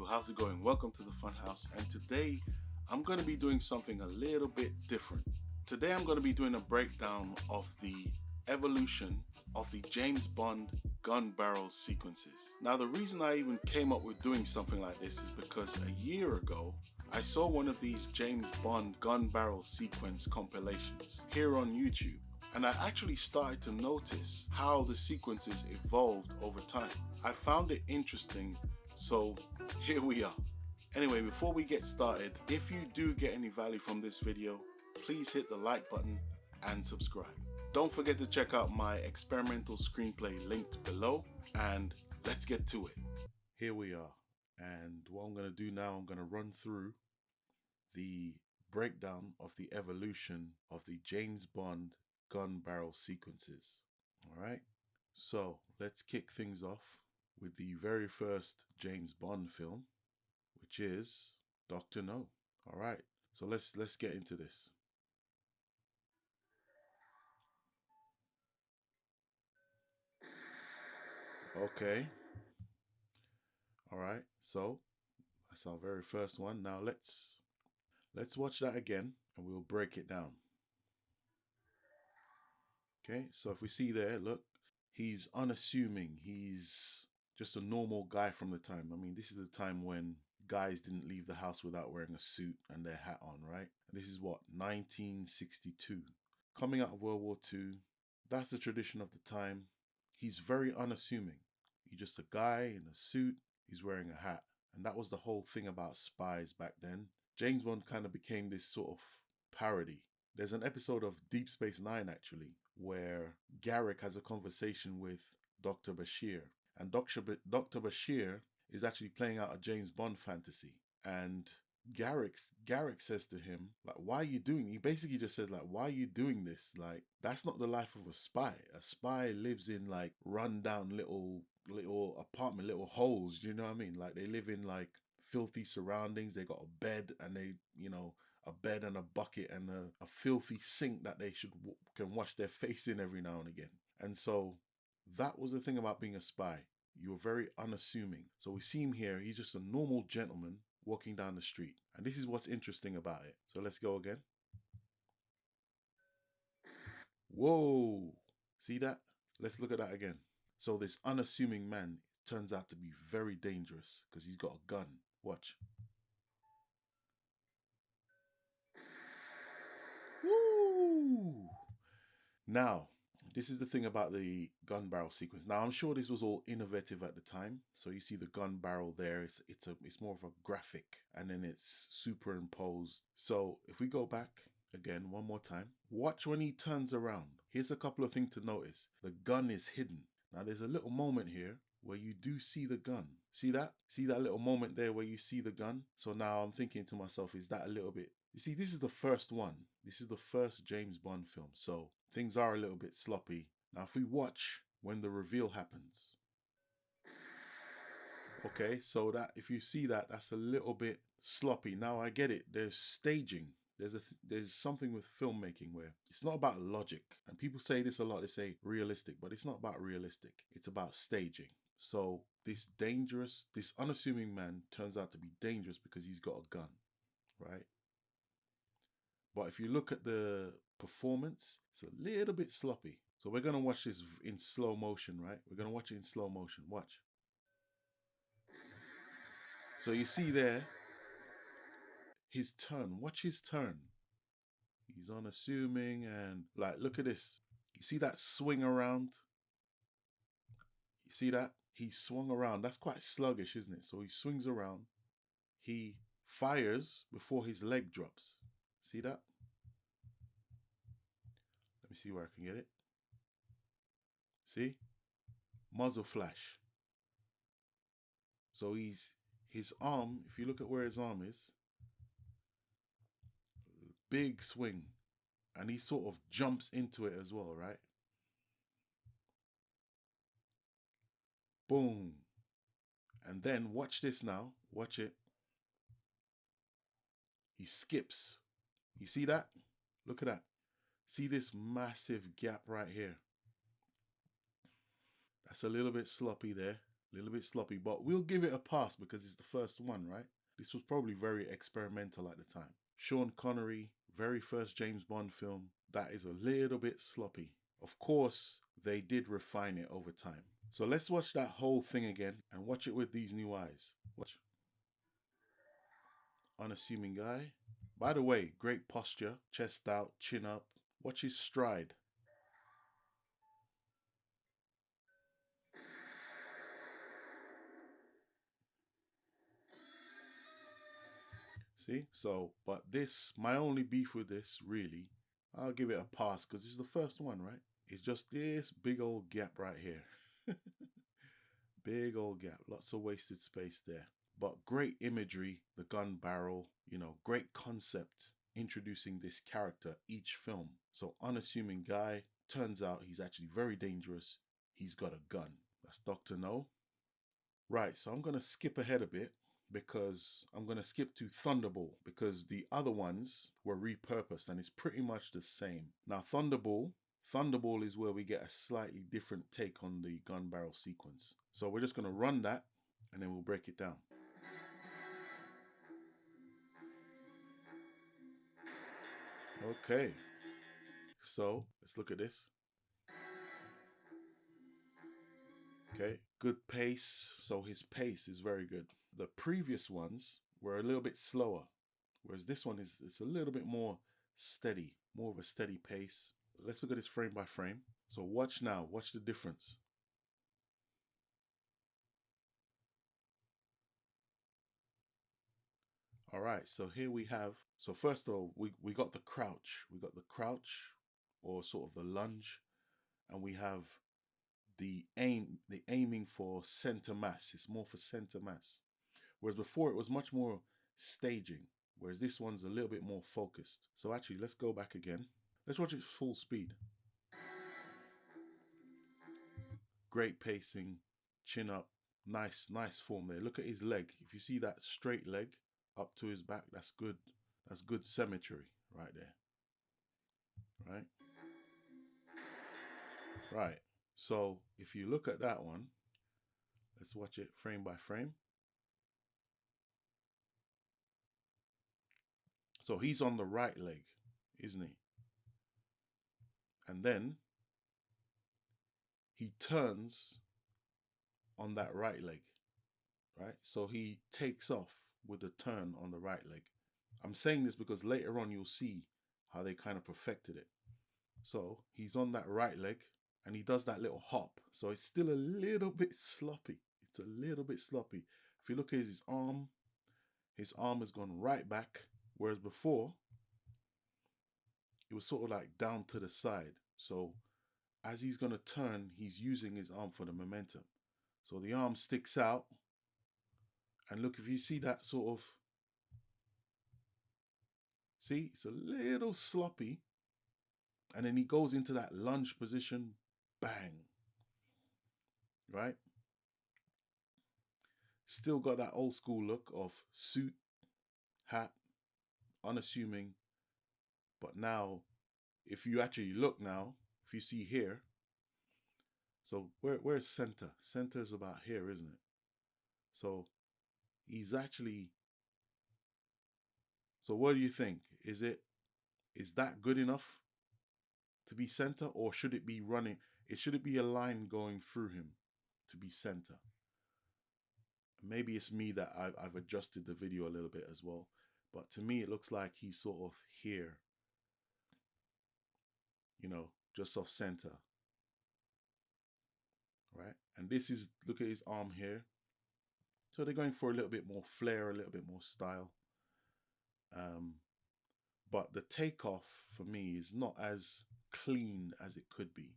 people, how's it going? Welcome to the Funhouse, and today I'm going to be doing something a little bit different. Today I'm going to be doing a breakdown of the evolution of the James Bond gun barrel sequences. Now, the reason I even came up with doing something like this is because a year ago I saw one of these James Bond gun barrel sequence compilations here on YouTube. And I actually started to notice how the sequences evolved over time. I found it interesting, so here we are. Anyway, before we get started, if you do get any value from this video, please hit the like button and subscribe. Don't forget to check out my experimental screenplay linked below, and let's get to it. Here we are, and what I'm going to do now, I'm going to run through the breakdown of the evolution of the James Bond gun barrel sequences. All right, so let's kick things off with the very first James Bond film, which is Dr. No. All right, so let's get into this. Okay, all right, so that's our very first one. Now let's watch that again and we'll break it down. Okay, so if we see there, look, he's unassuming. He's just a normal guy from the time. I mean, this is the time when guys didn't leave the house without wearing a suit and their hat on, right? And this is what, 1962. Coming out of World War II, that's the tradition of the time. He's very unassuming. He's just a guy in a suit, he's wearing a hat. And that was the whole thing about spies back then. James Bond kind of became this sort of parody. There's an episode of Deep Space Nine, actually, where Garrick has a conversation with Dr. Bashir. And Dr. Bashir is actually playing out a James Bond fantasy. And Garrick says to him, like, why are you doing? He basically just says, like, why are you doing this? Like, that's not the life of a spy. A spy lives in like rundown little apartment, little holes. Do you know what I mean? Like, they live in like filthy surroundings. They got a bed and a bed and a bucket and a filthy sink that they can wash their face in every now and again. And so that was the thing about being a spy. You were very unassuming. So we see him here. He's just a normal gentleman walking down the street. And this is what's interesting about it. So let's go again. Whoa. See that? Let's look at that again. So this unassuming man turns out to be very dangerous because he's got a gun. Watch. Woo! Now, this is the thing about the gun barrel sequence. Now, I'm sure this was all innovative at the time. So you see the gun barrel there. It's more of a graphic, and then it's superimposed. So if we go back again one more time, watch when he turns around. Here's a couple of things to notice. The gun is hidden. Now, there's a little moment here where you do see the gun. See that? See that little moment there where you see the gun? So now I'm thinking to myself, is that a little bit... You see, this is the first one. This is the first James Bond film. So things are a little bit sloppy. Now, if we watch when the reveal happens. Okay, so that if you see that, that's a little bit sloppy. Now I get it. There's staging. There's something with filmmaking where it's not about logic. And people say this a lot. They say realistic, but it's not about realistic. It's about staging. So this unassuming man turns out to be dangerous because he's got a gun, right? But if you look at the performance, it's a little bit sloppy. So we're going to watch this in slow motion, right? We're going to watch it in slow motion. Watch. So you see there, his turn. Watch his turn. He's unassuming and like, look at this. You see that swing around? You see that? He swung around. That's quite sluggish, isn't it? So he swings around. He fires before his leg drops. See that? Let me see where I can get it. See? Muzzle flash. So his arm, if you look at where his arm is, big swing. And he sort of jumps into it as well, right? Boom. And then watch this now. Watch it. He skips. You see that? Look at that. See this massive gap right here? That's a little bit sloppy there. A little bit sloppy, but we'll give it a pass because it's the first one, right? This was probably very experimental at the time. Sean Connery, very first James Bond film, that is a little bit sloppy. Of course, they did refine it over time. So let's watch that whole thing again and watch it with these new eyes. Watch. Unassuming guy. By the way, great posture, chest out, chin up. Watch his stride. See? So, but this, my only beef with this, really, I'll give it a pass because it's the first one, right? It's just this big old gap right here. Big old gap. Lots of wasted space there. But great imagery, the gun barrel, great concept introducing this character each film. So, unassuming guy, turns out he's actually very dangerous. He's got a gun. That's Dr. No. Right, so I'm going to skip ahead a bit because I'm going to skip to Thunderball because the other ones were repurposed and it's pretty much the same. Now, Thunderball is where we get a slightly different take on the gun barrel sequence. So we're just going to run that and then we'll break it down. Okay, so let's look at this. Okay, good pace. So his pace is very good. The previous ones were a little bit slower, whereas this one is it's a little bit more steady, more of a steady pace. Let's look at this frame by frame. So watch now, watch the difference. All right, so here we have, so first of all, we got the crouch. We got the crouch or sort of the lunge, and we have the aiming for center mass. It's more for center mass. Whereas before it was much more staging, whereas this one's a little bit more focused. So actually, let's go back again. Let's watch it full speed. Great pacing, chin up, nice form there. Look at his leg. If you see that straight leg up to his back, that's good. That's good symmetry right there. Right? Right. So if you look at that one, let's watch it frame by frame. So he's on the right leg, isn't he? And then he turns on that right leg, right? So he takes off with a turn on the right leg. I'm saying this because later on you'll see how they kind of perfected it. So he's on that right leg and he does that little hop. So it's still a little bit sloppy. It's a little bit sloppy. If you look at his arm has gone right back, whereas before it was sort of like down to the side. So as he's going to turn, he's using his arm for the momentum. So the arm sticks out. And look, if you see that sort of, see, it's a little sloppy. And then he goes into that lunge position, bang. Right? Still got that old school look of suit, hat, unassuming. But now, if you actually look now, if you see here, so where's center? Center is about here, isn't it? So he's actually. So what do you think? Is that good enough to be center, or should it be running? Should it be a line going through him to be center? Maybe it's me that I've adjusted the video a little bit as well, but to me it looks like he's sort of here, just off center, right? And this is, look at his arm here. So they're going for a little bit more flair, a little bit more style. But the takeoff for me is not as clean as it could be.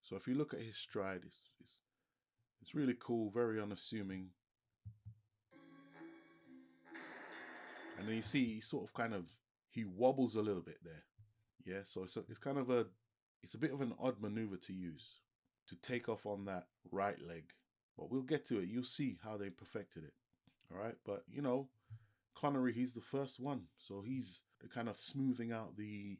So if you look at his stride, it's really cool, very unassuming. And then you see he sort of he wobbles a little bit there. Yeah, so it's kind of it's a bit of an odd maneuver to use to take off on that right leg. But we'll get to it. You'll see how they perfected it. All right, but Connery, he's the first one, so he's kind of smoothing out the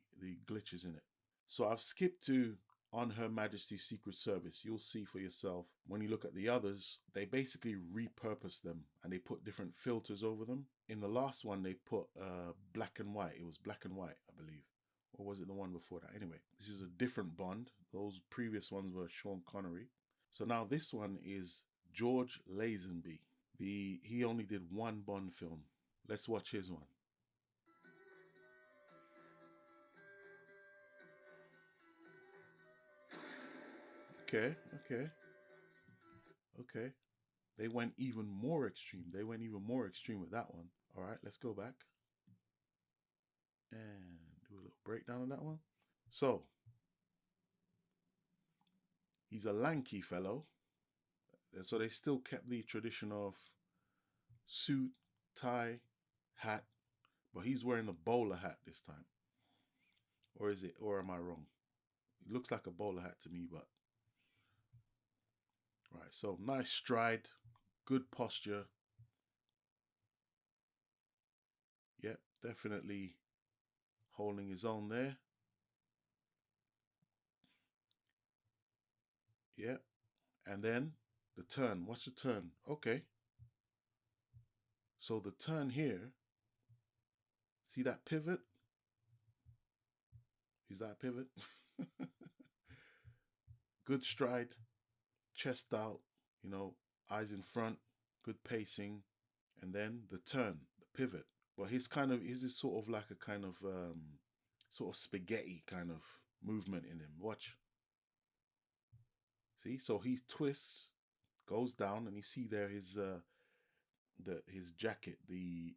glitches in it. So I've skipped to on Her Majesty's Secret Service. You'll see for yourself. When you look at the others, they basically repurpose them and they put different filters over them. In the last one, they put black and white. It was black and white, I believe. Or was it the one before that? Anyway, this is a different Bond. Those previous ones were Sean Connery. So now this one is George Lazenby. He only did one Bond film. Let's watch his one. Okay. They went even more extreme. With that one. All right, let's go back and do a little breakdown on that one. So, he's a lanky fellow. So they still kept the tradition of suit, tie, hat, but he's wearing a bowler hat this time. Or am I wrong? It looks like a bowler hat to me, but right. So nice stride, good posture. Yep, definitely holding his own there. Yep. And then the turn. Watch the turn. Okay. So the turn here, see that pivot? Is that a pivot? Good stride, chest out, eyes in front, good pacing, and then the turn, the pivot. But his is sort of like a kind of sort of spaghetti kind of movement in him. Watch. See, so he twists, goes down, and you see there his jacket, the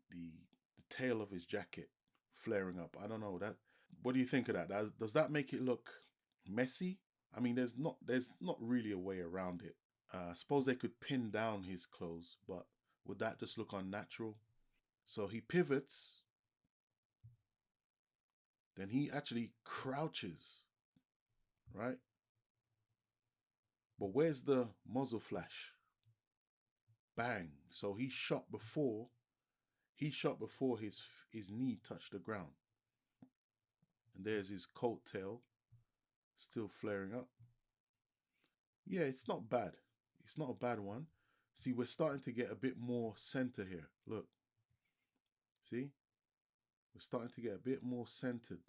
tail of his jacket flaring up. I don't know that. What do you think of that? Does that make it look messy? I mean, there's not really a way around it. I suppose they could pin down his clothes, but would that just look unnatural? So he pivots, then he actually crouches, right? But where's the muzzle flash? Bang! So he shot before his knee touched the ground, and there's his coat tail still flaring up. Yeah, it's not bad. It's not a bad one. See, we're starting to get a bit more center here. Look. See? We're starting to get a bit more centered.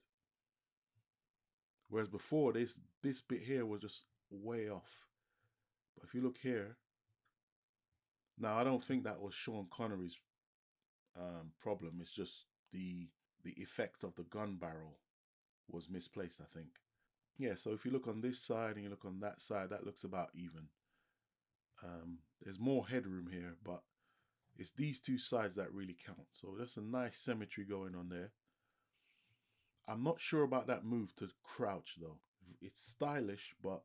Whereas before, this bit here was just way off. But if you look here, now I don't think that was Sean Connery's problem. It's just the effect of the gun barrel was misplaced, I think. Yeah, so if you look on this side and you look on that side, that looks about even. There's more headroom here, but it's these two sides that really count. So that's a nice symmetry going on there. I'm not sure about that move to crouch though. It's stylish, but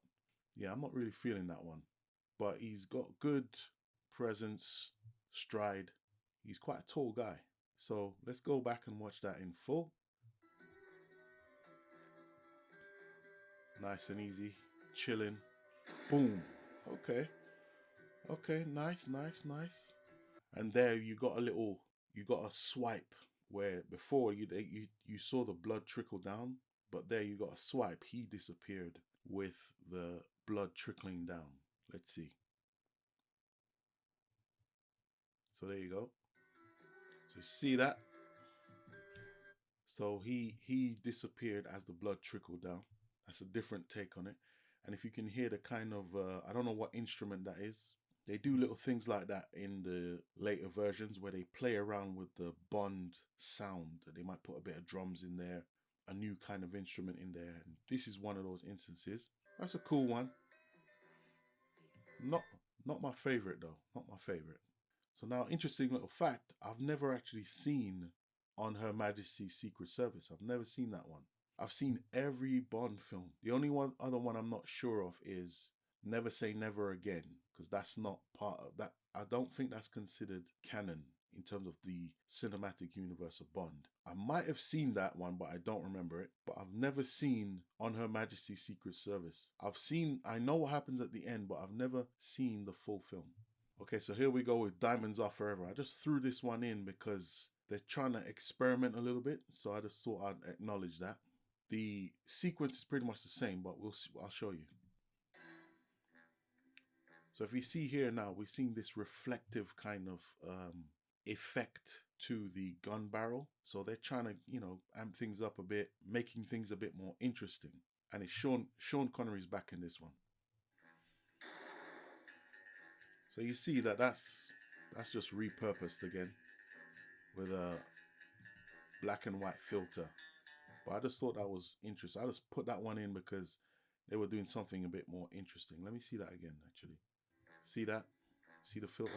yeah, I'm not really feeling that one. But he's got good presence, stride. He's quite a tall guy. So let's go back and watch that in full. Nice and easy, chilling. Boom. Okay, nice. And there you got a swipe where before you saw the blood trickle down, but there you got a swipe. He disappeared with the blood trickling down. Let's see. So there you go. So you see that? So he disappeared as the blood trickled down. That's a different take on it. And if you can hear the kind of I don't know what instrument that is. They do little things like that in the later versions where they play around with the Bond sound. They might put a bit of drums in there, a new kind of instrument in there. And this is one of those instances. That's a cool one. Not my favorite though. Not my favorite. So now, interesting little fact: I've never actually seen On Her Majesty's Secret Service. I've never seen that one. I've seen every Bond film. The only other one I'm not sure of is Never Say Never Again, because that's not part of that. I don't think that's considered canon in terms of the cinematic universe of Bond. I might have seen that one, but I don't remember it. But I've never seen On Her Majesty's Secret Service. I know what happens at the end, but I've never seen the full film. Okay, so here we go with Diamonds Are Forever. I just threw this one in because they're trying to experiment a little bit, so I just thought I'd acknowledge that. The sequence is pretty much the same, but we'll see, I'll show you. So if you see here now, we're seeing this reflective kind of effect to the gun barrel. So they're trying to, amp things up a bit, making things a bit more interesting. And it's Sean Connery's back in this one. So you see that's just repurposed again with a black and white filter. But I just thought that was interesting. I just put that one in because they were doing something a bit more interesting. Let me see that again, actually. See that? See the filter?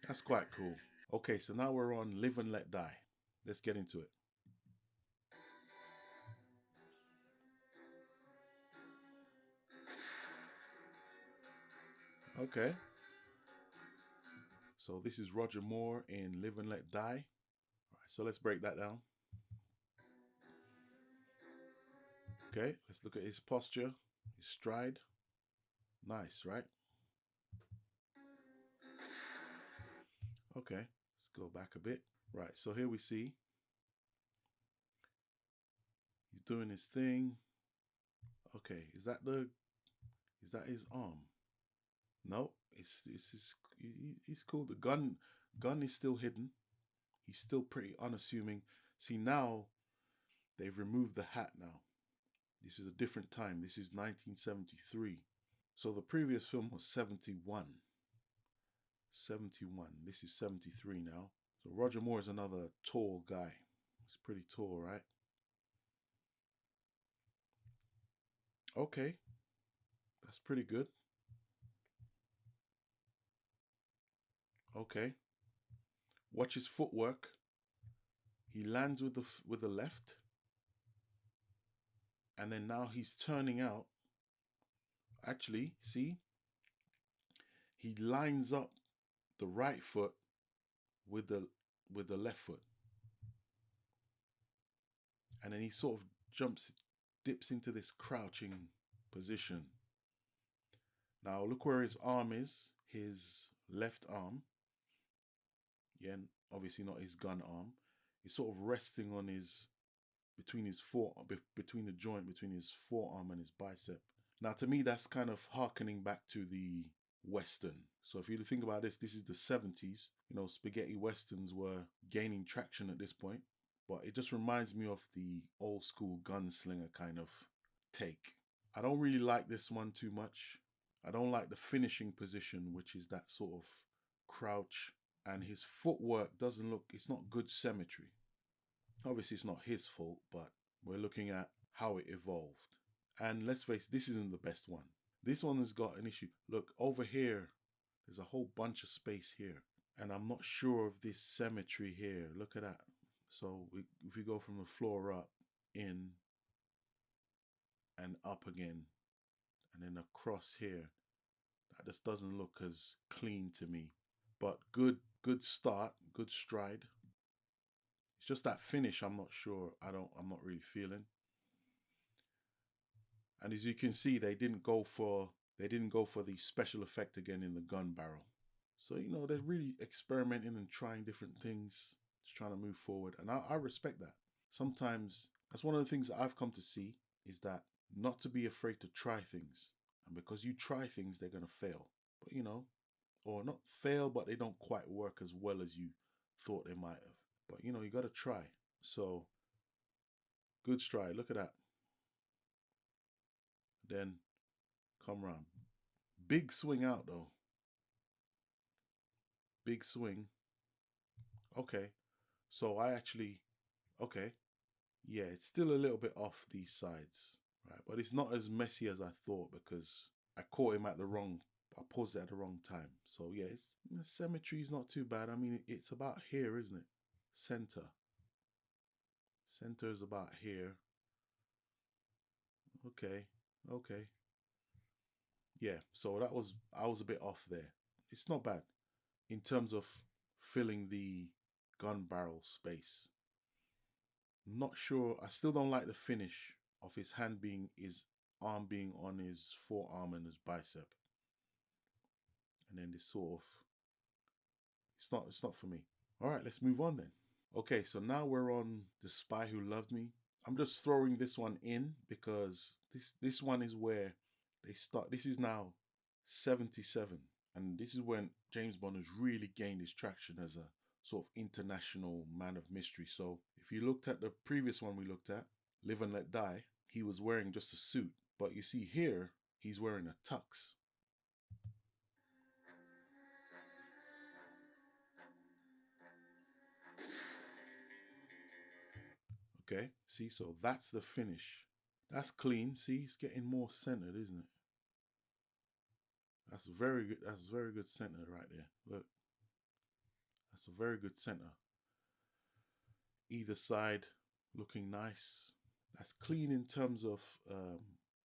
That's quite cool. Okay, so now we're on Live and Let Die. Let's get into it. Okay. So this is Roger Moore in Live and Let Die. All right, so let's break that down. Okay, let's look at his posture, his stride. Nice, right? Okay, let's go back a bit. Right, so here we see he's doing his thing. Okay, is that his arm? No, he's cool. The gun is still hidden. He's still pretty unassuming. See, now they've removed the hat now. This is a different time. This is 1973. So the previous film was 71. 71. This is 73 now. So Roger Moore is another tall guy. He's pretty tall, right? Okay. That's pretty good. Okay. Watch his footwork. He lands with the left. And then now he's turning out. Actually, see? He lines up the right foot with the left foot. And then he sort of dips into this crouching position. Now look where his arm is, his left arm. Yeah, obviously not his gun arm. He's sort of resting on between the joint between his forearm and his bicep. Now to me that's kind of harkening back to the Western. So if you think about this is the 70s. Spaghetti Westerns were gaining traction at this point. But it just reminds me of the old school gunslinger kind of take. I don't really like this one too much. I don't like the finishing position, which is that sort of crouch. And his footwork it's not good symmetry. Obviously, it's not his fault, but we're looking at how it evolved. And let's face it, this isn't the best one. This one has got an issue. Look, over here, there's a whole bunch of space here. And I'm not sure of this symmetry here. Look at that. So if we go from the floor up, in, and up again, and then across here, that just doesn't look as clean to me. But good start, good stride. It's just that finish I'm not sure. I'm not really feeling. And as you can see, they didn't go for the special effect again in the gun barrel. So they're really experimenting and trying different things, just trying to move forward. And I respect that. Sometimes that's one of the things that I've come to see, is that not to be afraid to try things. And because you try things, they're going to fail. But or not fail, but they don't quite work as well as you thought they might have. But you got to try. So good stride. Look at that. Then come round. Big swing out though. Big swing. Okay. So okay. Yeah, it's still a little bit off these sides, right? But it's not as messy as I thought because I caught him I paused it at the wrong time. So yeah, symmetry is not too bad. I mean, it's about here, isn't it? Center is about here. Okay. Yeah, so I was a bit off there. It's not bad in terms of filling the gun barrel space. Not sure. I still don't like the finish of his arm being on his forearm and his bicep. And then this sort of it's not for me. All right, let's move on then. Okay, so now we're on The Spy Who Loved Me. I'm just throwing this one in because this one is where they start. This is now 77, and this is when James Bond has really gained his traction as a sort of international man of mystery. So if you looked at the previous one we looked at, Live and Let Die, he was wearing just a suit, but you see here he's wearing a tux. Okay, see, so that's the finish. That's clean. See, it's getting more centered, isn't it? That's very good. That's very good center right there. Look, that's a very good center. Either side looking nice. That's clean in terms of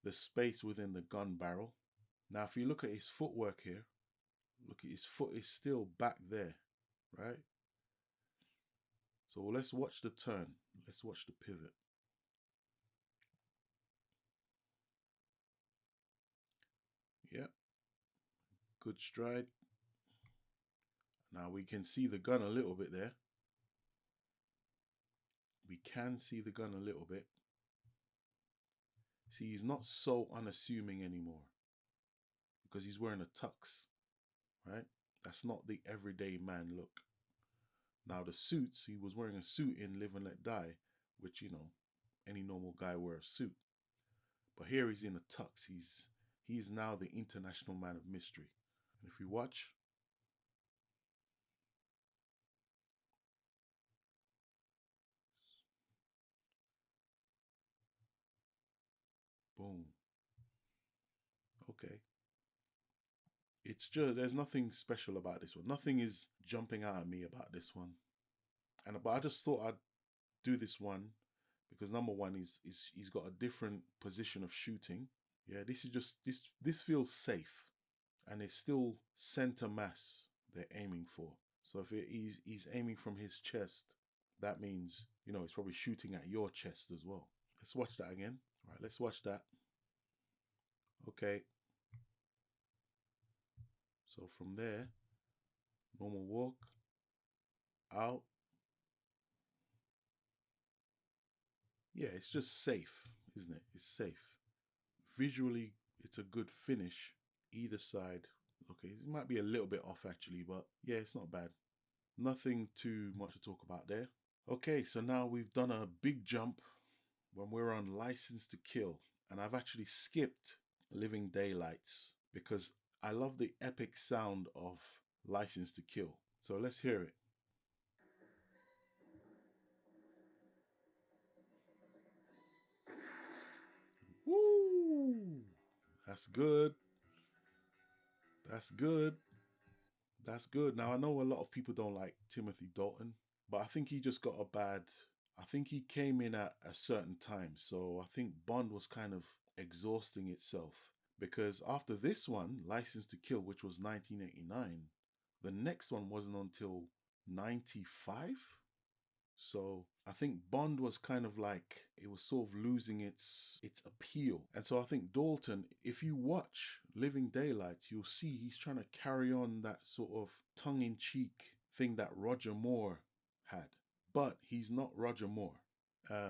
the space within the gun barrel. Now, if you look at his footwork here, look at his foot is still back there, right? So let's watch the turn. Let's watch the pivot. Yeah, good stride. Now we can see the gun a little bit there. We can see the gun a little bit. See, he's not so unassuming anymore because he's wearing a tux, right? That's not the everyday man look. Now the suits, he was wearing a suit in Live and Let Die, which, you know, any normal guy wears a suit. But here he's in a tux. He's now the international man of mystery. And if you watch, boom. Okay. It's just there's nothing special about this one. Nothing is jumping out at me about this one. And but I just thought I'd do this one because number one is he's got a different position of shooting. Yeah, this is just this feels safe, and it's still center mass they're aiming for. So if he's aiming from his chest, that means you know he's probably shooting at your chest as well. Let's watch that again. All right, let's watch that. Okay, so from there, normal walk out. Yeah, it's just safe, isn't it? It's safe. Visually, it's a good finish. Either side. Okay, it might be a little bit off actually, but yeah, it's not bad. Nothing too much to talk about there. Okay, so now we've done a big jump when we're on License to Kill, and I've actually skipped Living Daylights because I love the epic sound of License to Kill. So let's hear it. Woo! That's good. That's good. That's good. Now I know a lot of people don't like Timothy Dalton, but I think he just got a bad. I think he came in at a certain time, so I think Bond was kind of exhausting itself because after this one, License to Kill, which was 1989, the next one wasn't until 95. So I think Bond was kind of like it was sort of losing its appeal. And so I think Dalton, if you watch Living Daylights, you'll see he's trying to carry on that sort of tongue-in-cheek thing that Roger Moore had. But he's not Roger Moore.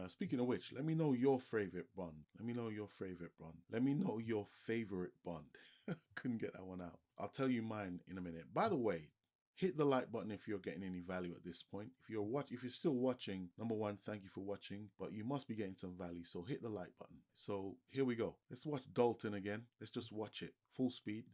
Speaking of which, let me know your favorite Bond. Let me know your favorite Bond. Let me know your favorite Bond. Couldn't get that one out. I'll tell you mine in a minute. By the way, hit the like button if you're getting any value at this point. If you're still watching, number one, thank you for watching, but you must be getting some value, so hit the like button. So here we go. Let's watch Dalton again. Let's just watch it full speed.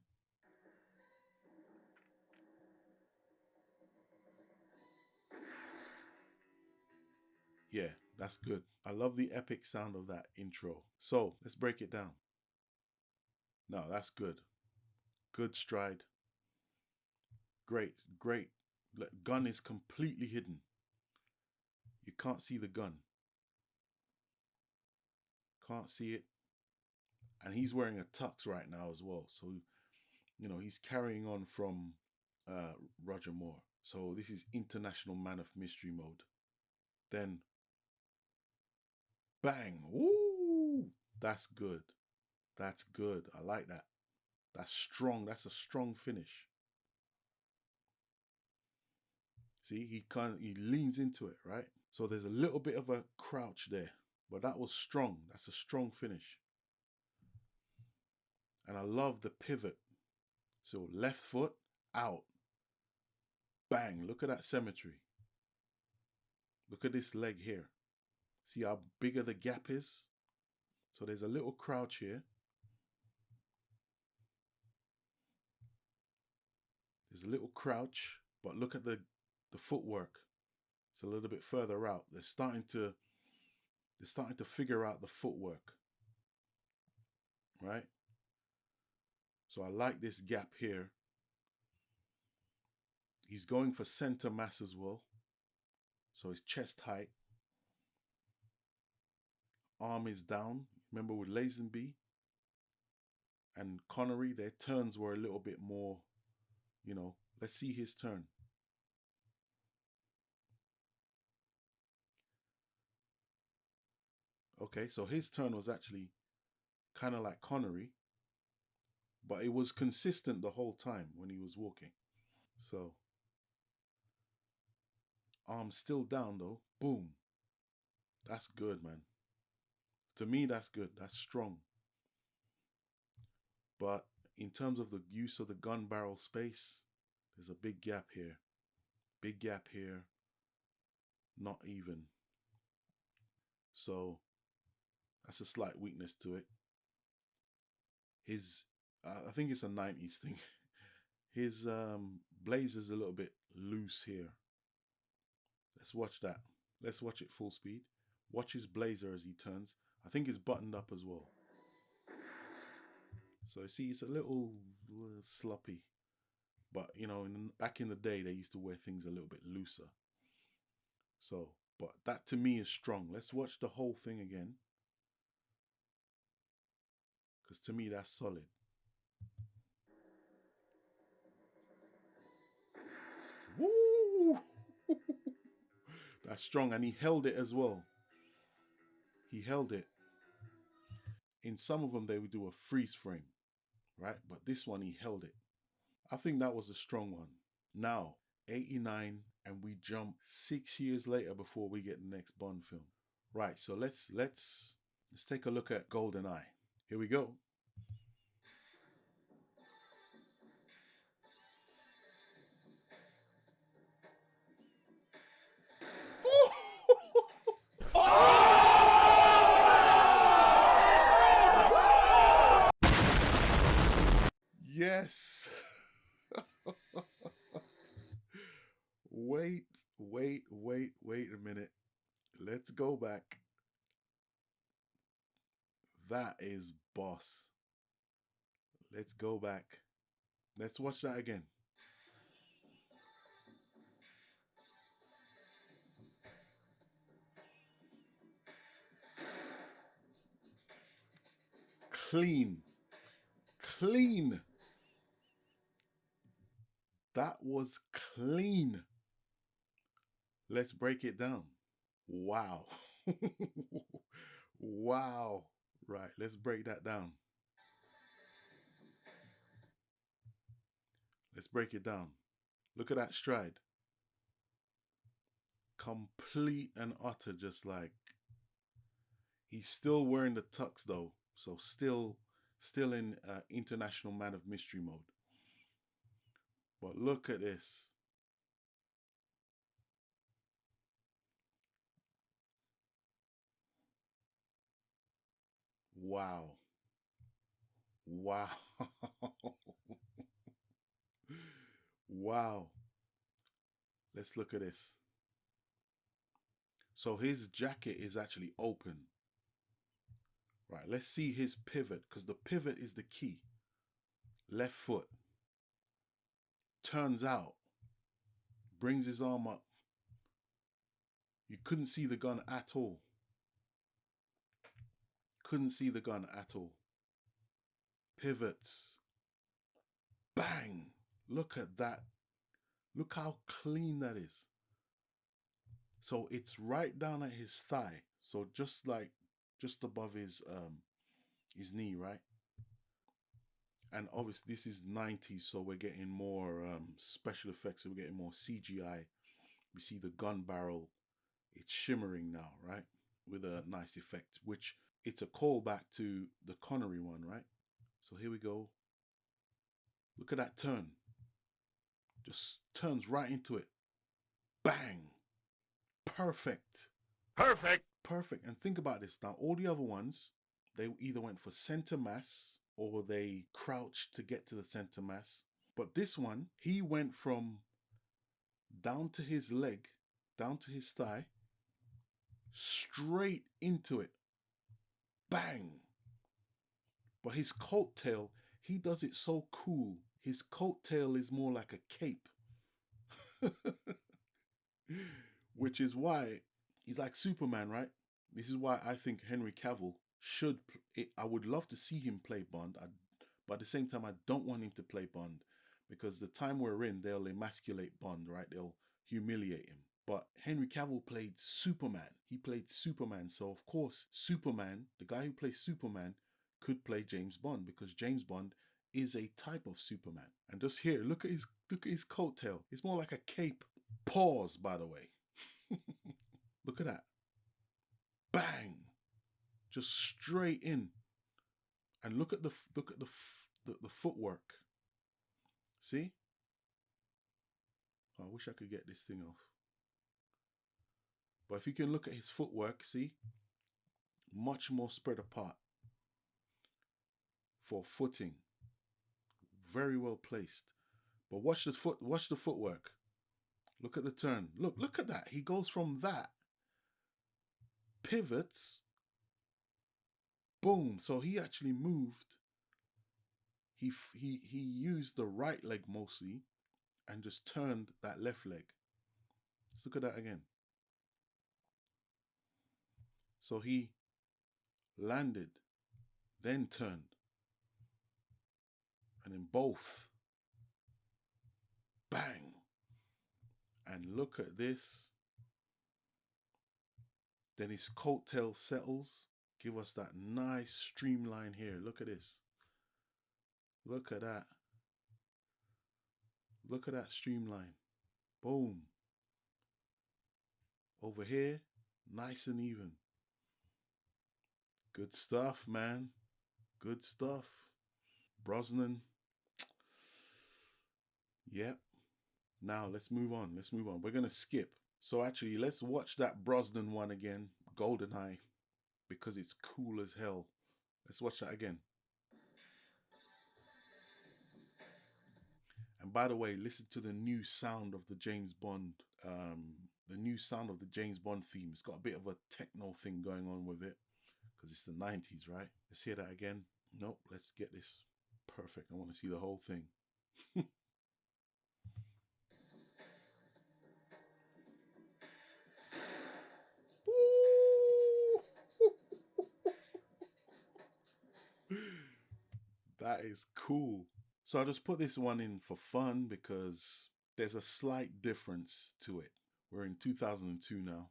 Yeah, that's good. I love the epic sound of that intro. So let's break it down. No, that's good. Good stride. Great, great. Gun is completely hidden. You can't see the gun. Can't see it. And he's wearing a tux right now as well. So, you know, he's carrying on from Roger Moore. So this is International Man of Mystery mode. Then, bang. Woo! That's good. That's good. I like that. That's strong. That's a strong finish. See, he leans into it, right? So there's a little bit of a crouch there, but that was strong. That's a strong finish. And I love the pivot. So left foot out, bang. Look at that symmetry. Look at this leg here. See how bigger the gap is? So there's a little crouch here. There's a little crouch, but look at the footwork. It's a little bit further out. They're starting to figure out the footwork, right? So I like this gap here. He's going for center mass as well. So his chest height. Arm is down. Remember with Lazenby and Connery, their turns were a little bit more, let's see his turn. Okay, so his turn was actually kind of like Connery, but it was consistent the whole time when he was walking. So, arm still down though. Boom. That's good, man. To me, that's good. That's strong. But in terms of the use of the gun barrel space, there's a big gap here. Big gap here. Not even. So, that's a slight weakness to it. I think it's a 90s thing. His blazer's a little bit loose here. Let's watch that. Let's watch it full speed. Watch his blazer as he turns. I think it's buttoned up as well. So you see, it's a little sloppy. But, back in the day, they used to wear things a little bit looser. So, but that to me is strong. Let's watch the whole thing again. Because to me, that's solid. Woo! That's strong. And he held it as well. He held it. In some of them, they would do a freeze frame, right? But this one, he held it. I think that was a strong one. Now, 89, and we jump 6 years later before we get the next Bond film. Right, so let's take a look at GoldenEye. Here we go. Yes. Wait a minute. Let's go back. That is boss. Let's go back. Let's watch that again. Clean. Clean. That was clean. Let's break it down. Wow. Wow. Right, let's break that down. Let's break it down. Look at that stride. Complete and utter, just like he's still wearing the tux though, so still in international man of mystery mode. But look at this. Wow. Wow. Wow. Let's look at this. So his jacket is actually open. Right, let's see his pivot, because the pivot is the key. Left foot. Turns out. Brings his arm up. You couldn't see the gun at all. Couldn't see the gun at all. Pivots. Bang! Look at that. Look how clean that is. So it's right down at his thigh. So just above his knee, right? And obviously this is 90s, so we're getting more special effects. So we're getting more CGI. We see the gun barrel, it's shimmering now, right? With a nice effect, which it's a callback to the Connery one, right? So here we go. Look at that turn. Just turns right into it. Bang! Perfect. Perfect. Perfect. And think about this now. All the other ones, they either went for center mass or they crouched to get to the center mass. But this one, he went from down to his leg, down to his thigh, straight into it. Bang! But his coattail, he does it so cool. His coattail is more like a cape. Which is why he's like Superman, right? This is why I think Henry Cavill should. I would love to see him play Bond, but at the same time, I don't want him to play Bond because the time we're in, they'll emasculate Bond, right? They'll humiliate him. But Henry Cavill played Superman. He played Superman, so of course, Superman, the guy who plays Superman, could play James Bond because James Bond is a type of Superman. And just here, look at his coattail. It's more like a cape. Pause, by the way. Look at that. Bang! Just straight in. And look at the footwork. See? Oh, I wish I could get this thing off. But if you can look at his footwork, see? Much more spread apart. For footing. Very well placed. But watch the footwork. Look at the turn. Look at that. He goes from that. Pivots. Boom. So he actually moved. He used the right leg mostly and just turned that left leg. Let's look at that again. So he landed, then turned. And then both. Bang. And look at this. Then his coattail settles. Give us that nice streamline here. Look at this. Look at that. Look at that streamline. Boom. Over here, nice and even. Good stuff, man. Good stuff. Brosnan. Yep. Now let's move on. We're going to skip. So actually, let's watch that Brosnan one again. GoldenEye. Because it's cool as hell. Let's watch that again. And by the way, listen to the new sound of the James Bond. The new sound of the James Bond theme. It's got a bit of a techno thing going on with it. Because it's the 90s, right? Let's hear that again. Nope, let's get this perfect. I want to see the whole thing. That is cool. So I just put this one in for fun because there's a slight difference to it. We're in 2002 now.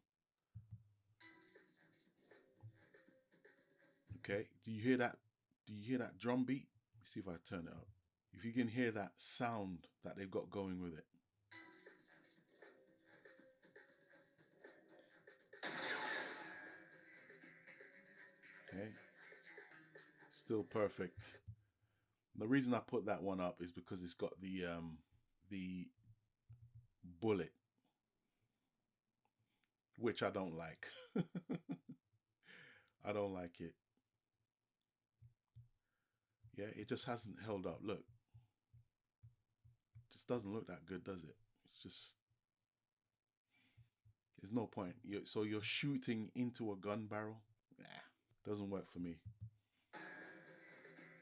Okay, do you hear that? Do you hear that drum beat? Let me see if I turn it up. If you can hear that sound that they've got going with it. Okay, still perfect. The reason I put that one up is because it's got the bullet, which I don't like. I don't like it. Yeah, it just hasn't held up. Look, just doesn't look that good, does it? It's just there's no point. So you're shooting into a gun barrel. Nah, doesn't work for me.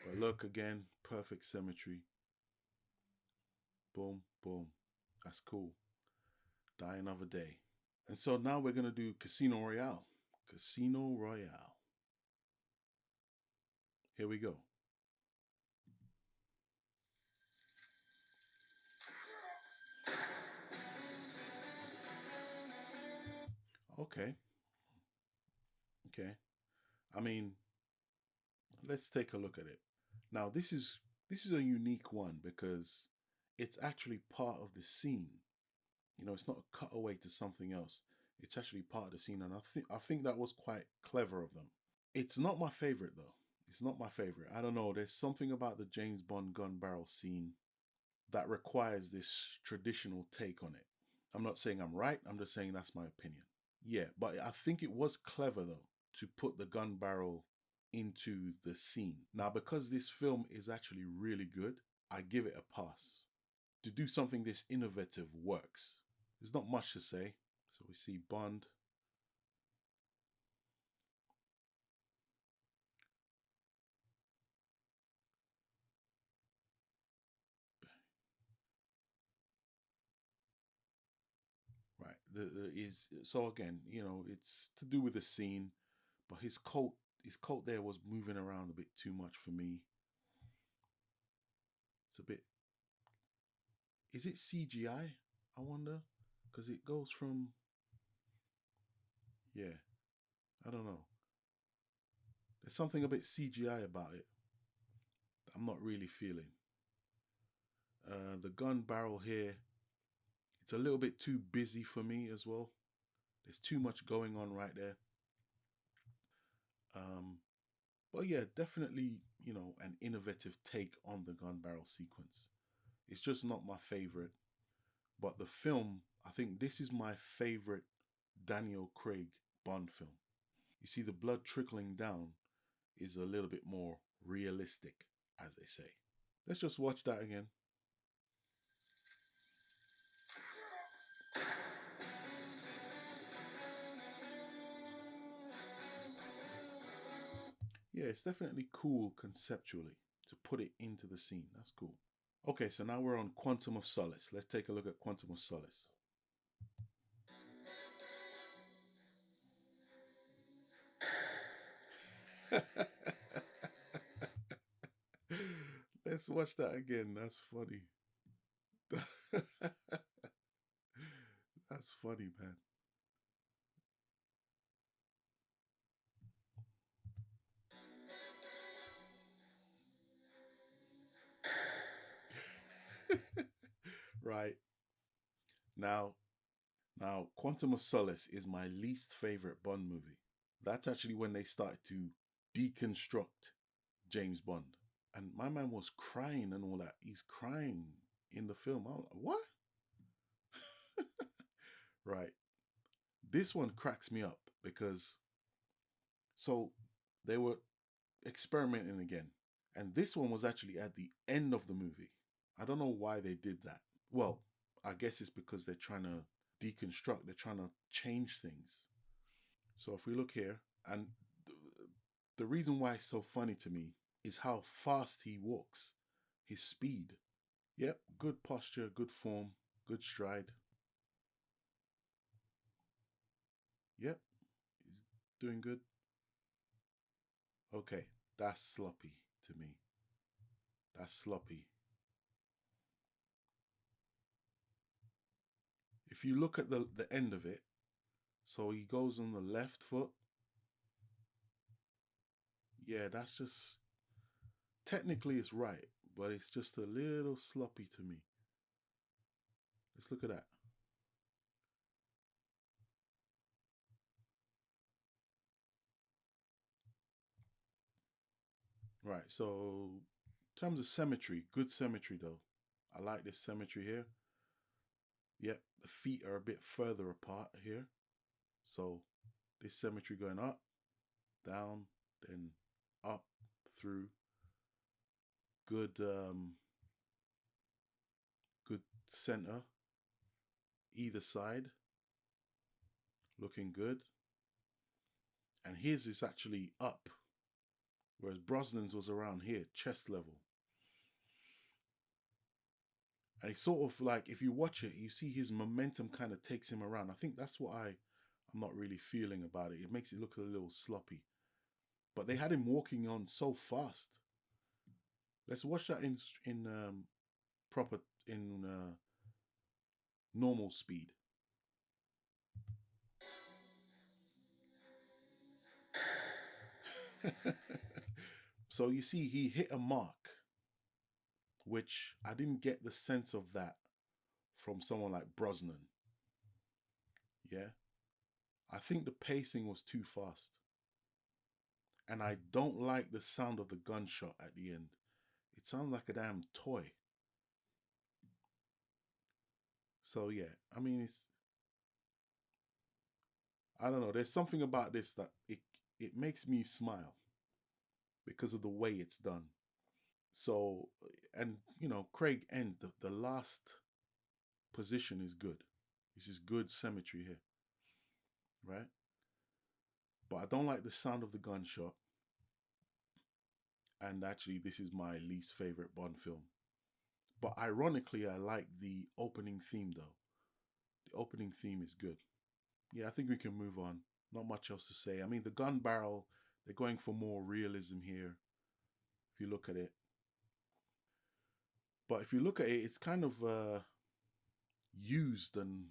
But look again, perfect symmetry. Boom, boom. That's cool. Die another day. And so now we're going to do Casino Royale. Casino Royale. Here we go. Okay. Okay. I mean, let's take a look at it. Now, this is a unique one because it's actually part of the scene. You know, it's not a cutaway to something else. It's actually part of the scene, and I think that was quite clever of them. It's not my favorite though. It's not my favorite. I don't know. There's something about the James Bond gun barrel scene that requires this traditional take on it. I'm not saying I'm right. I'm just saying that's my opinion. Yeah, but I think it was clever though to put the gun barrel into the scene. Now, because this film is actually really good, I give it a pass. To do something this innovative works. There's not much to say. So we see Bond. Right. The is so again, it's to do with the scene, but his coat there was moving around a bit too much for me. It's a bit. Is it CGI? I wonder, because it goes from, yeah. I don't know. There's something a bit CGI about it that I'm not really feeling. The gun barrel here, it's a little bit too busy for me as well. There's too much going on right there. Um, but yeah, definitely, an innovative take on the gun barrel sequence. It's just not my favorite. But the film, I think this is my favorite Daniel Craig Bond film. You see, the blood trickling down is a little bit more realistic, as they say. Let's just watch that again. Yeah, it's definitely cool conceptually to put it into the scene. That's cool. Okay, so now we're on Quantum of Solace. Let's take a look at Quantum of Solace. Let's watch that again. That's funny. That's funny, man. Right. Now, now Quantum of Solace is my least favorite Bond movie. That's actually when they started to deconstruct James Bond. And my man was crying and all that. He's crying in the film. I'm like, what? Right. This one cracks me up because so they were experimenting again. And this one was actually at the end of the movie. I don't know why they did that. Well, I guess it's because they're trying to deconstruct, they're trying to change things. So if we look here, and the reason why it's so funny to me is how fast he walks, his speed. Yep, good posture, good form, good stride. Yep, he's doing good. Okay, that's sloppy to me. That's sloppy. If you look at the end of it, so he goes on the left foot. Yeah, that's just technically it's right, but it's just a little sloppy to me. Let's look at that. Right, so in terms of symmetry, good symmetry though. I like this symmetry here. Yep, the feet are a bit further apart here. So this symmetry going up, down, then up, through. Good center, either side, looking good. And his is actually up, whereas Brosnan's was around here, chest level. And it's sort of like if you watch it, you see his momentum kind of takes him around. I think that's what I'm not really feeling about it. It makes it look a little sloppy. But they had him walking on so fast. Let's watch that in proper in normal speed. So you see, he hit a mark, which I didn't get the sense of that from someone like Brosnan. Yeah. I think the pacing was too fast. And I don't like the sound of the gunshot at the end. It sounds like a damn toy. So yeah, I mean I don't know, there's something about this that it makes me smile because of the way it's done. So and Craig ends the last position is good. This is good symmetry here, right? But I don't like the sound of the gunshot. And actually, this is my least favorite Bond film. But ironically, I like the opening theme though. The opening theme is good. Yeah, I think we can move on. Not much else to say. I mean, the gun barrel, they're going for more realism here, if you look at it. But if you look at it, it's kind of used and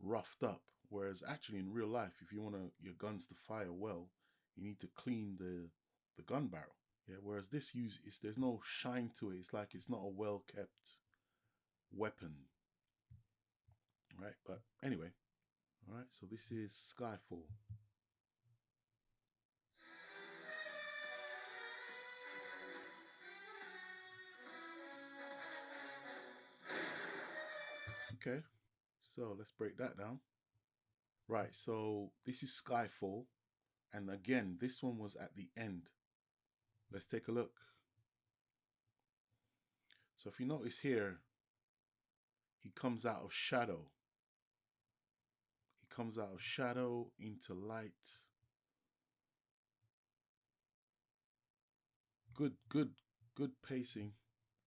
roughed up. Whereas actually in real life, if you want your guns to fire well, you need to clean the gun barrel. Yeah. Whereas this there's no shine to it. It's like it's not a well kept weapon, right? But anyway, all right. So this is Skyfall. Okay. So let's break that down. Right. So this is Skyfall, and again, this one was at the end. Let's take a look. So if you notice here, he comes out of shadow. He comes out of shadow into light. Good pacing,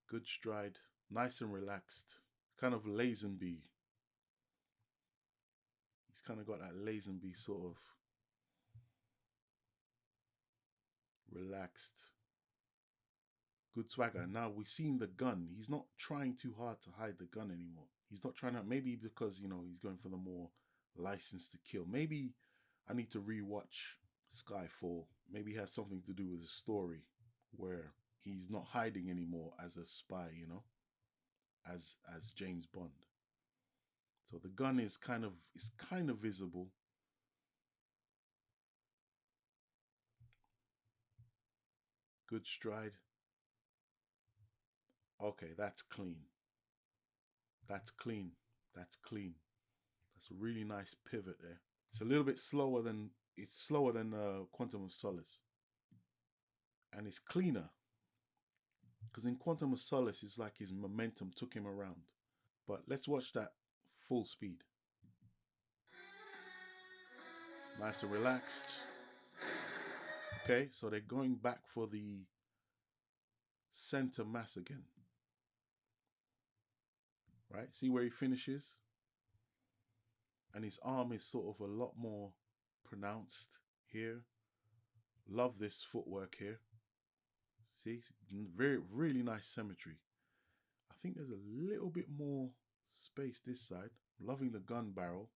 good stride, nice and relaxed. Kind of Lazenby. He's kind of got that Lazenby sort of relaxed, good swagger. Now we've seen the gun. He's not trying too hard to hide the gun anymore. He's not trying to, maybe because, he's going for the more license to kill. Maybe I need to rewatch Skyfall. Maybe it has something to do with the story where he's not hiding anymore as a spy, as James Bond. So the gun is kind of visible. Good stride. Okay, that's clean. That's clean. That's clean. That's a really nice pivot there. It's a little bit slower than Quantum of Solace, and it's cleaner because in Quantum of Solace it's like his momentum took him around. But let's watch that full speed. Nice and relaxed. Okay, so they're going back for the center mass again. Right? See where he finishes? And his arm is sort of a lot more pronounced here. Love this footwork here. See? Very, really nice symmetry. I think there's a little bit more space this side. Loving the gun barrel.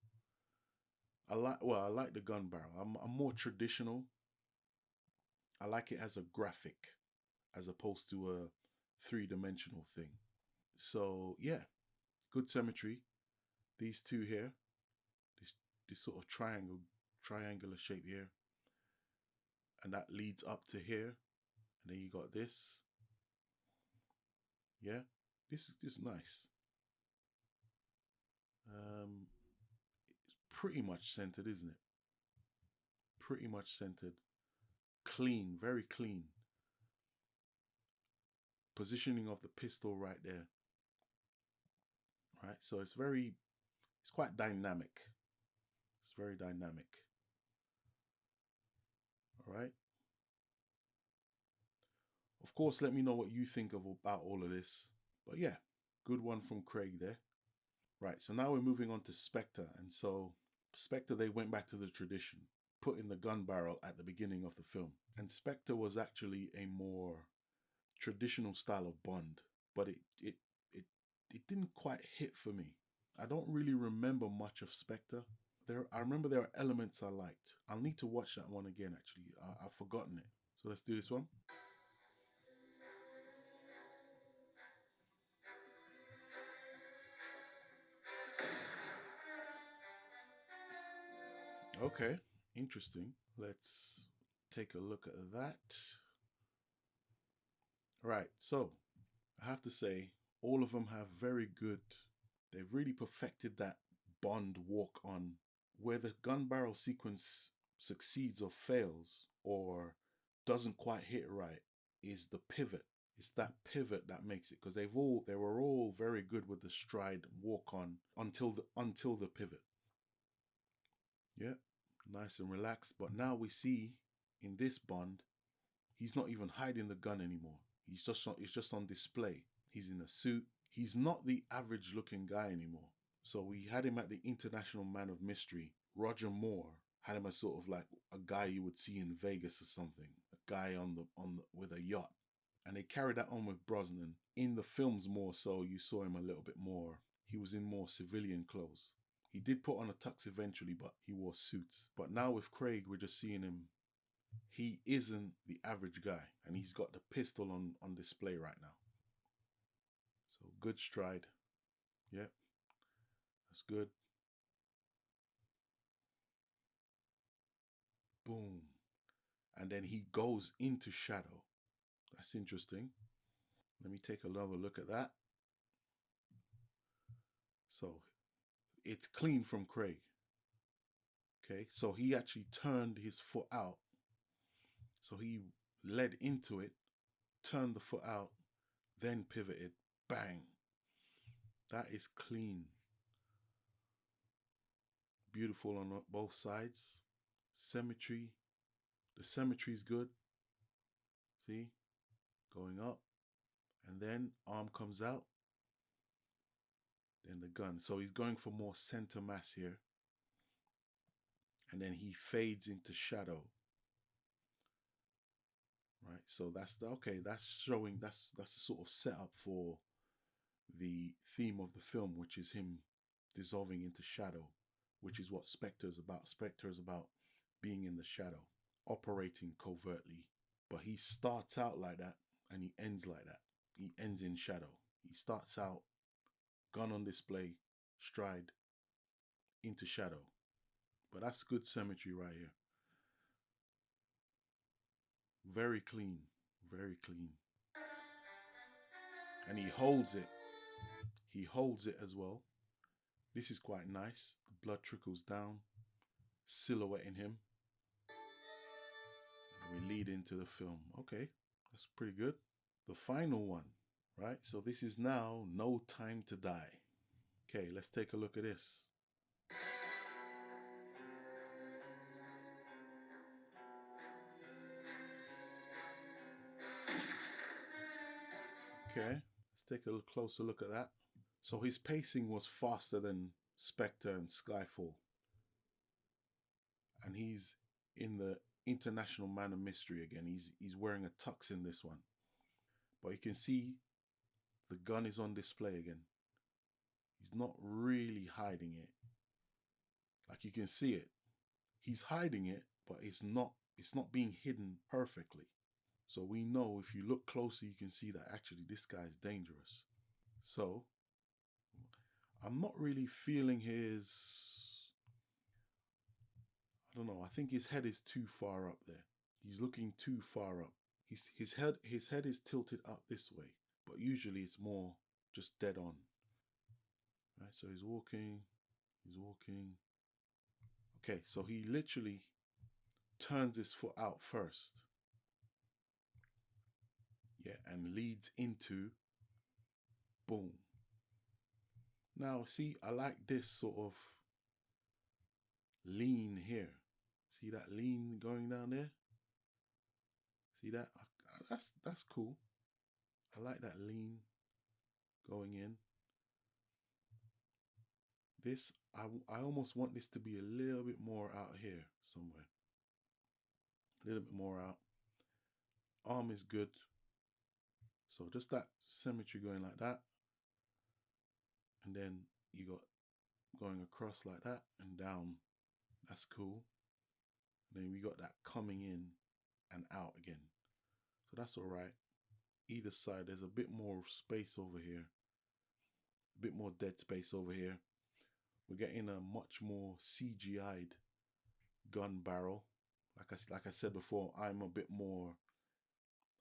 I like the gun barrel. I'm more traditional. I like it as a graphic as opposed to a three-dimensional thing. So yeah, good symmetry. These two here, this this sort of triangular shape here, and that leads up to here, and then you got this. Yeah, this is just nice. It's pretty much centered, isn't it? Pretty much centered. Clean, very clean. Positioning of the pistol right there. Right, so it's quite dynamic. It's very dynamic. All right. Of course, let me know what you think about all of this. But yeah, good one from Craig there. Right, so now we're moving on to Spectre. And so, Spectre, they went back to the tradition, putting the gun barrel at the beginning of the film. And Spectre was actually a more traditional style of Bond, but it, it didn't quite hit for me. I don't really remember much of Spectre. I remember there are elements I liked. I'll need to watch that one again, actually. I've forgotten it. So let's do this one. Okay, interesting. Let's take a look at that. Right, so I have to say, all of them have very good, they've really perfected that Bond walk on. Where the gun barrel sequence succeeds or fails or doesn't quite hit right is the pivot. It's that pivot that makes it, because they were all very good with the stride walk on until the pivot. Yeah, nice and relaxed. But now we see in this Bond, he's not even hiding the gun anymore. It's just on display. He's in a suit. He's not the average looking guy anymore. So we had him at the International Man of Mystery. Roger Moore had him as sort of like a guy you would see in Vegas or something, a guy with a yacht. And they carried that on with Brosnan. In the films more so, you saw him a little bit more. He was in more civilian clothes. He did put on a tux eventually, but he wore suits. But now with Craig, we're just seeing him. He isn't the average guy, and he's got the pistol on display right now. So good stride. Yep, that's good. Boom. And then he goes into shadow. That's interesting. Let me take another look at that. So it's clean from Craig. Okay, so he actually turned his foot out. So he led into it, turned the foot out, then pivoted. Bang. That is clean. Beautiful on both sides. Symmetry. The symmetry is good. See? Going up. And then arm comes out. Then the gun. So he's going for more center mass here. And then he fades into shadow. Right? So that's showing that's the sort of setup for the theme of the film, which is him dissolving into shadow, which is what Spectre is about. Spectre is about being in the shadow, operating covertly. But he starts out like that and he ends like that. He ends in shadow. He starts out gun on display, stride into shadow. But that's good symmetry right here. Very clean, very clean. And he holds it. He holds it as well. This is quite nice. The blood trickles down, silhouetting him. And we lead into the film. Okay, that's pretty good. The final one, right? So this is now No Time to Die. Okay, let's take a look at this. Okay, let's take a closer look at that. So his pacing was faster than Spectre and Skyfall. And he's in the International Man of Mystery again. He's wearing a tux in this one. But you can see the gun is on display again. He's not really hiding it. Like you can see it. He's hiding it, but it's not being hidden perfectly. So we know if you look closer, you can see that actually this guy's dangerous. So I'm not really feeling I don't know, I think his head is too far up there. He's looking too far up. His head is tilted up this way, but usually it's more just dead on. Right, so he's walking. Okay, so he literally turns his foot out first. Yeah, and leads into boom. Now, see, I like this sort of lean here. See that lean going down there? See that? That's cool. I like that lean going in. This, I almost want this to be a little bit more out here somewhere. A little bit more out. Arm is good. So just that symmetry going like that. And then you got going across like that and down. That's cool. And then we got that coming in and out again. So that's all right. Either side, there's a bit more space over here. A bit more dead space over here. We're getting a much more CGI'd gun barrel. Like I said before, I'm a bit more,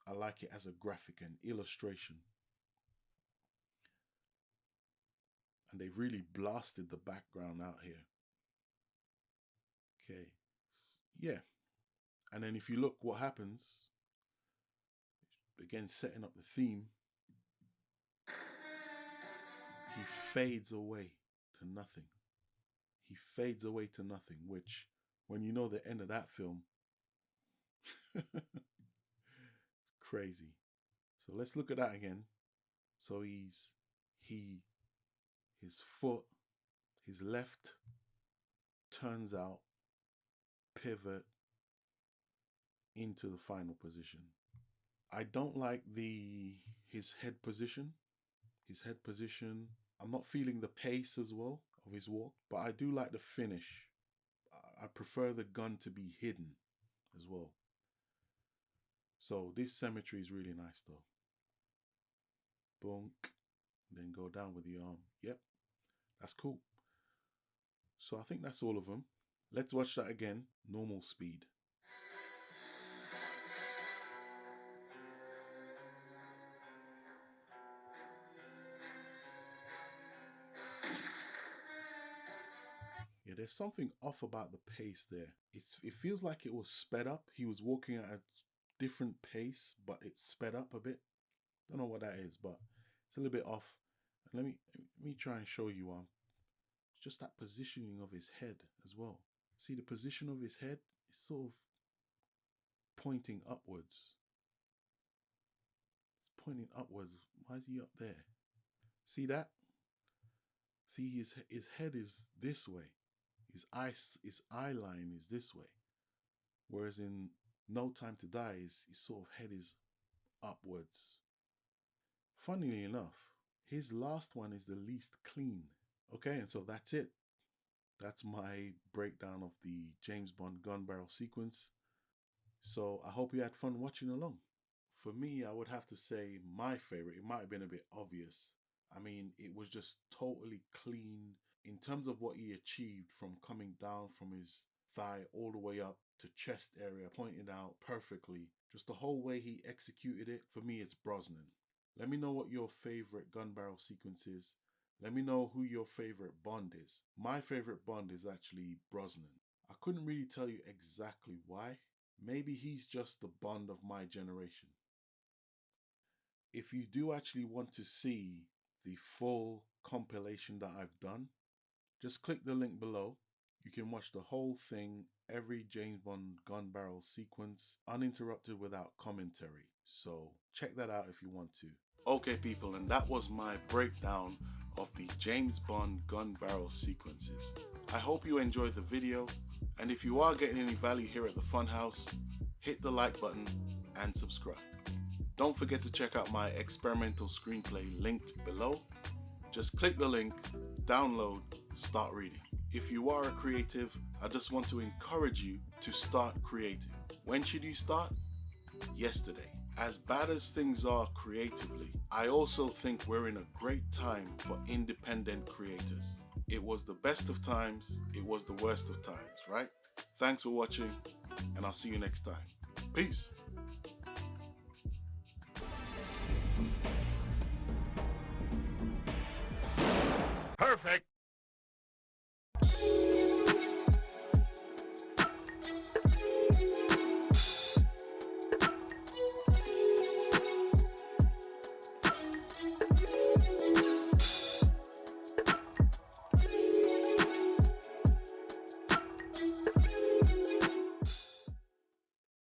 I like it as a graphic and illustration. And they've really blasted the background out here. Okay. Yeah. And then if you look what happens, again, setting up the theme, he fades away to nothing. He fades away to nothing, which, when you know the end of that film, crazy. So let's look at that again. So his foot, his left turns out, pivot into the final position. I don't like his head position. His head position. I'm not feeling the pace as well of his walk, but I do like the finish. I prefer the gun to be hidden as well. So this symmetry is really nice though. Bonk. Then go down with the arm. Yep. That's cool. So I think that's all of them. Let's watch that again. Normal speed. Yeah, there's something off about the pace there. It feels like it was sped up. He was walking at a different pace, but it's sped up a bit. Don't know what that is, but it's a little bit off. And let me try and show you just that positioning of his head as well. See the position of his head? It's sort of pointing upwards. It's pointing upwards. Why is he up there? See that? See his head is this way. His eye line is this way. Whereas in No Time to Die, his sort of head is upwards. Funnily enough, his last one is the least clean. Okay, and so that's it. That's my breakdown of the James Bond gun barrel sequence. So I hope you had fun watching along. For me, I would have to say my favorite, it might have been a bit obvious. I mean, it was just totally clean in terms of what he achieved, from coming down from his thigh all the way up to chest area, pointed out perfectly. Just the whole way he executed it, for me, it's Brosnan. Let me know what your favorite gun barrel sequence is. Let me know who your favorite Bond is. My favorite Bond is actually Brosnan. I couldn't really tell you exactly why. Maybe he's just the Bond of my generation. If you do actually want to see the full compilation that I've done, just click the link below. You can watch the whole thing, every James Bond gun barrel sequence, uninterrupted without commentary. So check that out if you want to. Okay people, and that was my breakdown of the James Bond gun barrel sequences. I hope you enjoyed the video, and if you are getting any value here at the Funhouse, hit the like button and subscribe. Don't forget to check out my experimental screenplay linked below. Just click the link, download, start reading. If you are a creative, I just want to encourage you to start creating. When should you start? Yesterday. As bad as things are creatively, I also think we're in a great time for independent creators. It was the best of times, it was the worst of times, right? Thanks for watching, and I'll see you next time. Peace.